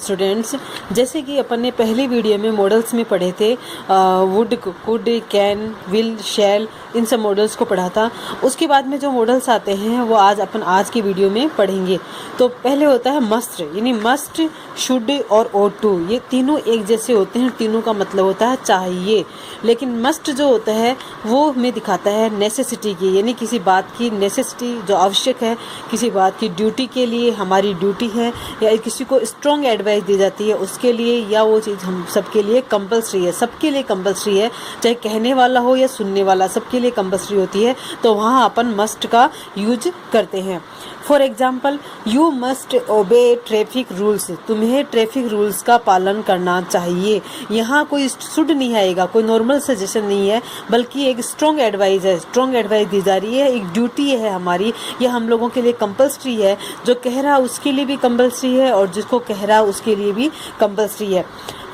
Students, जैसे कि अपन ने पहली वीडियो में मॉडल्स में पढ़े थे, वुड, कुड, कैन, विल, शैल, इन सब मॉडल्स को पढ़ा था। उसके बाद में जो मॉडल्स आते हैं वो अपन आज की वीडियो में पढ़ेंगे। तो पहले होता है मस्ट, यानी मस्ट, शुड और ought to। ये तीनों एक जैसे होते हैं, तीनों का मतलब होता है चाहिए। लेकिन मस्ट जो होता है वो हमें दिखाता है नेसेसिटी की, यानी किसी बात की नेसेसिटी जो आवश्यक है, किसी बात की ड्यूटी के लिए हमारी ड्यूटी है, या किसी को स्ट्रॉन्ग एडवाइस दी जाती है उसके लिए, या वो चीज़ हम सबके लिए कंपलसरी है, सबके लिए कंपलसरी है, चाहे कहने वाला हो या सुनने वाला, सबके लिए कंपलसरी होती है। तो वहाँ अपन मस्ट का यूज करते हैं। फॉर एग्जाम्पल, यू मस्ट ओबे ट्रैफिक रूल्स, तुम्हें ट्रैफिक रूल्स का पालन करना चाहिए। यहाँ कोई शुड नहीं आएगा, कोई नॉर्मल सजेशन नहीं है, बल्कि एक स्ट्रॉन्ग एडवाइस है, स्ट्रॉन्ग एडवाइस दी जा रही है, एक ड्यूटी है हमारी, यह हम लोगों के लिए कंपलसरी है। जो कह रहा उसके लिए भी कंपलसरी है और जिसको कह रहा उसके लिए भी कंपलसरी है।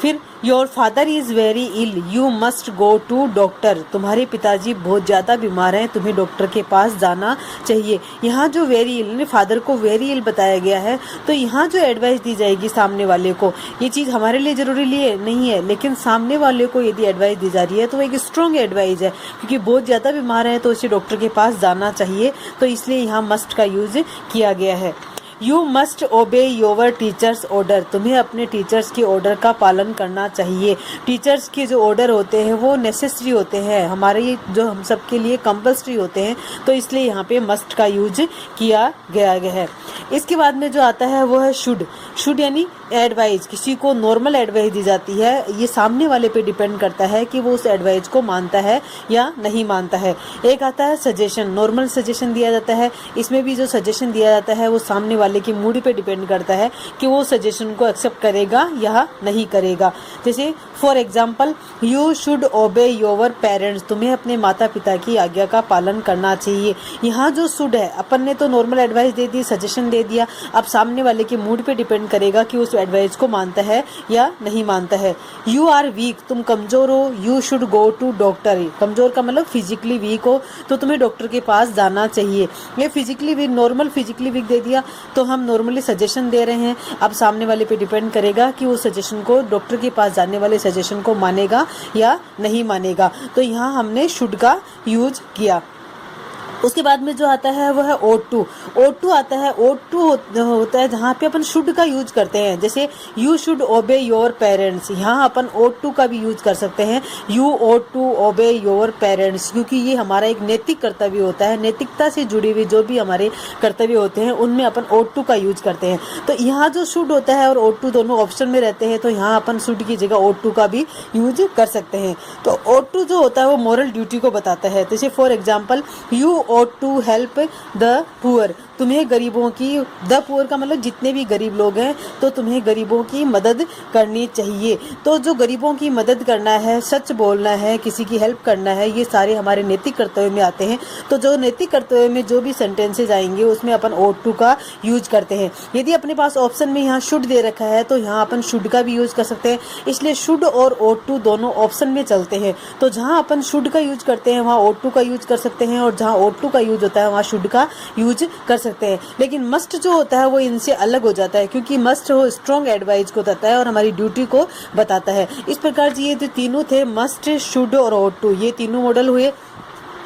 फिर your father is very ill, you must go to doctor, तुम्हारे पिताजी बहुत ज़्यादा बीमार हैं, तुम्हें डॉक्टर के पास जाना चाहिए। यहाँ जो वेरी इल, फादर को वेरी इल बताया गया है, तो यहाँ जो एडवाइस दी जाएगी सामने वाले को, ये चीज़ हमारे लिए ज़रूरी नहीं है, लेकिन सामने वाले को यदि एडवाइस दी जा रही है तो वो एक स्ट्रॉन्ग एडवाइस है, क्योंकि बहुत ज़्यादा बीमार है तो उसे डॉक्टर के पास जाना चाहिए। तो इसलिए यहाँ मस्ट का यूज़ किया गया है। यू मस्ट ओबे योर टीचर्स ऑर्डर, तुम्हें अपने टीचर्स के ऑर्डर का पालन करना चाहिए। टीचर्स के जो ऑर्डर होते हैं वो नेसेसरी होते हैं, हमारे जो हम सबके लिए कंपलसरी होते हैं, तो इसलिए यहाँ पे मस्ट का यूज किया गया है। इसके बाद में जो आता है वो है शुड। शुड यानी एडवाइस, किसी को नॉर्मल एडवाइस दी जाती है, ये सामने वाले पे डिपेंड करता है कि वो उस एडवाइस को मानता है या नहीं मानता है। एक आता है सजेशन, नॉर्मल सजेशन दिया जाता है, इसमें भी जो सजेशन दिया जाता है वो सामने वाले की मूड पे डिपेंड करता है कि वो सजेशन को एक्सेप्ट करेगा या नहीं करेगा। जैसे फॉर एग्जाम्पल, यू शुड ओबे योर पेरेंट्स, तुम्हें अपने माता पिता की आज्ञा का पालन करना चाहिए। यहाँ जो शुड है, अपन ने तो नॉर्मल एडवाइस दे दी, सजेशन दे दिया, अब सामने वाले के मूड पे डिपेंड करेगा कि उस एडवाइस को मानता है या नहीं मानता है। यू आर वीक, तुम कमजोर हो, you should go to doctor, कमजोर का मतलब फिजिकली वीक हो तो तुम्हें डॉक्टर के पास जाना चाहिए। ये physically weak, normal physically weak दे दिया तो हम नॉर्मली सजेशन दे रहे हैं, अब सामने वाले पे डिपेंड करेगा कि वो सजेशन को, डॉक्टर के पास जाने वाले सजेशन को मानेगा या नहीं मानेगा। तो यहाँ हमने शुड का यूज किया। उसके बाद में जो आता है वो है ought to। ought to आता है, ought to होता है जहाँ पे अपन शुड का यूज करते हैं। जैसे यू शुड ओबे योर पेरेंट्स, यहाँ अपन ought to का भी यूज कर सकते हैं, यू ought to ओबे योर पेरेंट्स, क्योंकि ये हमारा एक नैतिक कर्तव्य होता है, नैतिकता से जुड़ी हुई जो भी हमारे कर्तव्य होते हैं उनमें अपन ought to का यूज करते हैं। तो यहाँ जो शुड होता है और ought to दोनों ऑप्शन में रहते हैं, तो यहाँ अपन शुड की जगह ought to का भी यूज कर सकते हैं। तो ought to जो होता है वो मॉरल ड्यूटी को बताता है। जैसे for example, you ought to help the poor, तुम्हें गरीबों की, द पुअर का मतलब जितने भी गरीब लोग हैं, तो तुम्हें गरीबों की मदद करनी चाहिए। तो जो गरीबों की मदद करना है, सच बोलना है, किसी की हेल्प करना है, ये सारे हमारे नैतिक कर्तव्य में आते हैं। तो जो नैतिक कर्तव्य में जो भी सेंटेंसेज आएंगे उसमें अपन ought to का यूज करते हैं। यदि अपने पास ऑप्शन में यहाँ शुड दे रखा है तो यहाँ अपन शुड का भी यूज कर सकते हैं, इसलिए शुड और ought to दोनों ऑप्शन में चलते हैं। तो जहाँ अपन शुड का यूज करते हैं वहाँ ought to का यूज कर सकते हैं, और जहाँ ought to का यूज होता है वहाँ शुड का यूज कर सकते हैं। लेकिन मस्ट जो होता है वो इनसे अलग हो जाता है, क्योंकि मस्ट वो स्ट्रॉन्ग एडवाइस को बताता है और हमारी ड्यूटी को बताता है। इस प्रकार ये जो तीनों थे, मस्ट, शुड और ought to, ये तीनों मॉडल हुए।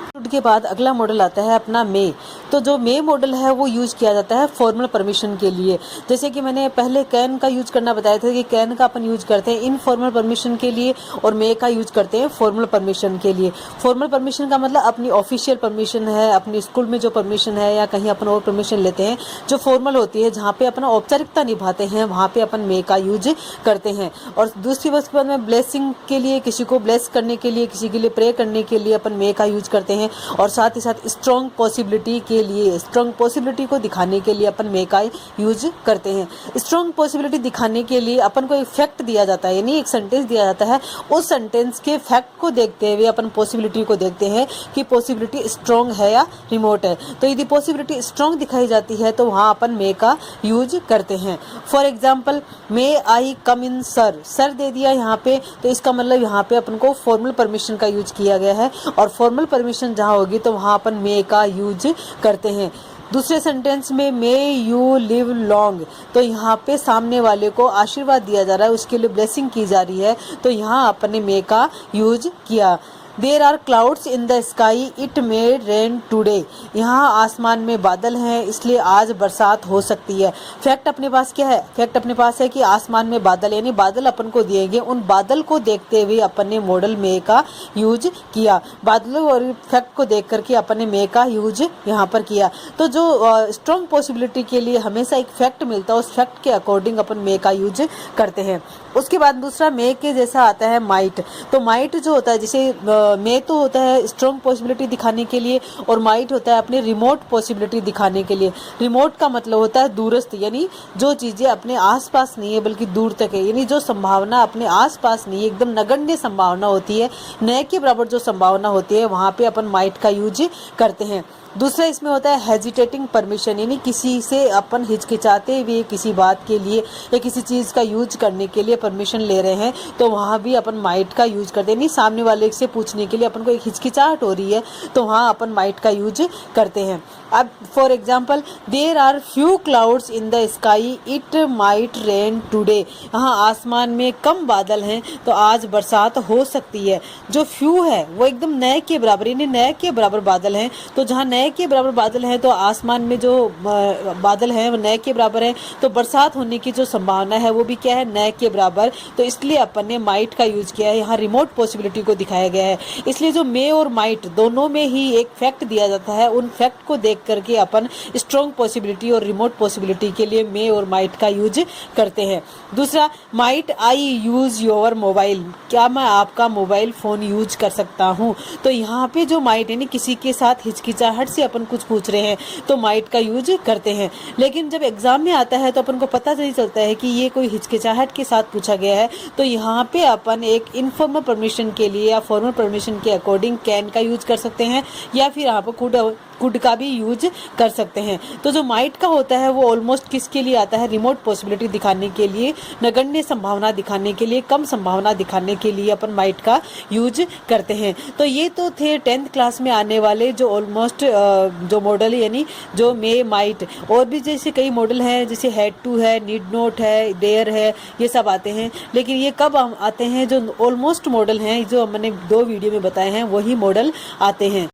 शुड के बाद अगला मॉडल आता है अपना मे। तो जो मे मॉडल है वो यूज किया जाता है फॉर्मल परमिशन के लिए। जैसे कि मैंने पहले कैन का यूज करना बताया था कि कैन का अपन यूज करते हैं इनफॉर्मल परमिशन के लिए, और मे का यूज करते हैं फॉर्मल परमिशन के लिए। फॉर्मल परमिशन का मतलब अपनी ऑफिशियल परमिशन है, अपनी स्कूल में जो परमिशन है या कहीं अपन और परमिशन लेते हैं जो फॉर्मल होती है, जहाँ पे अपना औपचारिकता निभाते हैं, वहाँ पे अपन मे का यूज करते हैं। और दूसरी वक्त के बाद में ब्लेसिंग के लिए, किसी को ब्लेस करने के लिए, किसी के लिए प्रे करने के लिए अपन मे का यूज करते हैं। हैं, और साथ ही साथ स्ट्रॉन्ग पॉसिबिलिटी के लिए, स्ट्रॉन्ग पॉसिबिलिटी को दिखाने के लिए अपन मे का यूज करते हैं। स्ट्रॉन्ग पॉसिबिलिटी दिखाने के लिए अपन को एक फैक्ट दिया जाता है, यानी एक सेंटेंस दिया जाता है, उस सेंटेंस के फैक्ट को देखते हुए अपन पॉसिबिलिटी को देखते हैं कि पॉसिबिलिटी स्ट्रॉन्ग है या रिमोट है। तो यदि पॉसिबिलिटी स्ट्रॉन्ग दिखाई जाती है तो वहाँ अपन मे का यूज करते हैं। For example, may I come in sir, sir दे दिया यहाँ पे, तो इसका मतलब यहाँ पे अपन को फॉर्मल परमिशन का यूज किया गया है, और फॉर्मल परमिशन जहाँ होगी तो वहाँ अपन मे का यूज करते हैं। दूसरे सेंटेंस में मे यू लिव लॉन्ग, तो यहाँ पे सामने वाले को आशीर्वाद दिया जा रहा है, उसके लिए ब्लेसिंग की जा रही है, तो यहाँ अपने मे का यूज किया। There are clouds in the sky it may rain today, यहाँ आसमान में बादल हैं इसलिए आज बरसात हो सकती है। फैक्ट अपने पास क्या है? फैक्ट अपने पास है कि आसमान में बादल, यानी बादल अपन को दिए गए, उन बादल को देखते हुए अपन ने मॉडल मे का यूज किया। बादलों और फैक्ट को देख करके अपन ने मे का यूज यहाँ पर किया। तो जो स्ट्रॉन्ग पॉसिबिलिटी के लिए हमेशा एक फैक्ट मिलता है, उस फैक्ट के अकॉर्डिंग अपन मे का यूज करते हैं। उसके बाद दूसरा मे के जैसा आता है माइट। तो माइट जो होता है, जैसे मे तो होता है स्ट्रॉन्ग पॉसिबिलिटी दिखाने के लिए, और माइट होता है अपने रिमोट पॉसिबिलिटी दिखाने के लिए। रिमोट का मतलब होता है दूरस्थ, यानी जो चीज़ें अपने आसपास नहीं है बल्कि दूर तक है, यानी जो संभावना अपने आसपास नहीं है, एकदम नगण्य संभावना होती है, न के बराबर जो संभावना होती है, वहाँ पे अपन माइट का यूज करते हैं। दूसरा इसमें होता है हेजिटेटिंग परमिशन, यानी किसी से अपन हिचकिचाते हुए किसी बात के लिए या किसी चीज़ का यूज करने के लिए परमिशन ले रहे हैं, तो वहाँ भी अपन माइट का यूज करते हैं। नहीं, सामने वाले से पूछने के लिए अपन को एक हिचकिचाहट हो रही है, तो वहाँ अपन माइट का यूज करते हैं। अब for example, there are few clouds in the sky it might rain today, यहाँ आसमान में कम बादल हैं तो आज बरसात हो सकती है। जो फ्यू है वो एकदम नए के बराबर, यानी नए के बराबर बादल हैं, तो जहाँ नए के बराबर बादल हैं तो आसमान में जो बादल हैं वो नए के बराबर हैं, तो बरसात होने की जो संभावना है वो भी क्या है? नए के बराबर। तो इसलिए अपन ने माइट का यूज किया है, यहाँ रिमोट पॉसिबिलिटी को दिखाया गया है। इसलिए जो मे और माइट दोनों में ही एक फैक्ट दिया जाता है, उन फैक्ट को देख करके अपन स्ट्रॉन्ग पॉसिबिलिटी और रिमोट पॉसिबिलिटी के लिए मे और माइट का यूज करते हैं। दूसरा, might I use your mobile, क्या मैं आपका मोबाइल फोन यूज कर सकता हूँ? तो यहाँ पे जो माइट है, किसी के साथ हिचकिचाहट से अपन कुछ पूछ रहे हैं तो माइट का यूज करते हैं। लेकिन जब एग्जाम में आता है तो अपन को पता नहीं चलता है कि ये कोई हिचकिचाहट के साथ पूछा गया है, तो यहाँ पे अपन एक इनफॉर्मल परमिशन के लिए या फॉर्मल परमिशन के अकॉर्डिंग कैन का यूज कर सकते हैं, या फिर यहाँ पर कुड का भी यूज कर सकते हैं। तो जो माइट का होता है वो ऑलमोस्ट किसके लिए आता है? रिमोट पॉसिबिलिटी दिखाने के लिए, नगण्य संभावना दिखाने के लिए, कम संभावना दिखाने के लिए अपन माइट का यूज करते हैं। तो ये तो थे 10th क्लास में आने वाले जो ऑलमोस्ट जो मॉडल है, यानी जो मे माइट, और भी जैसे कई मॉडल हैं, जैसे हैड टू है, नीड नॉट है, डेयर है, ये सब आते हैं। लेकिन ये कब आते हैं? जो ऑलमोस्ट मॉडल हैं, जो हमने 2 वीडियो में बताए हैं, वही मॉडल आते हैं।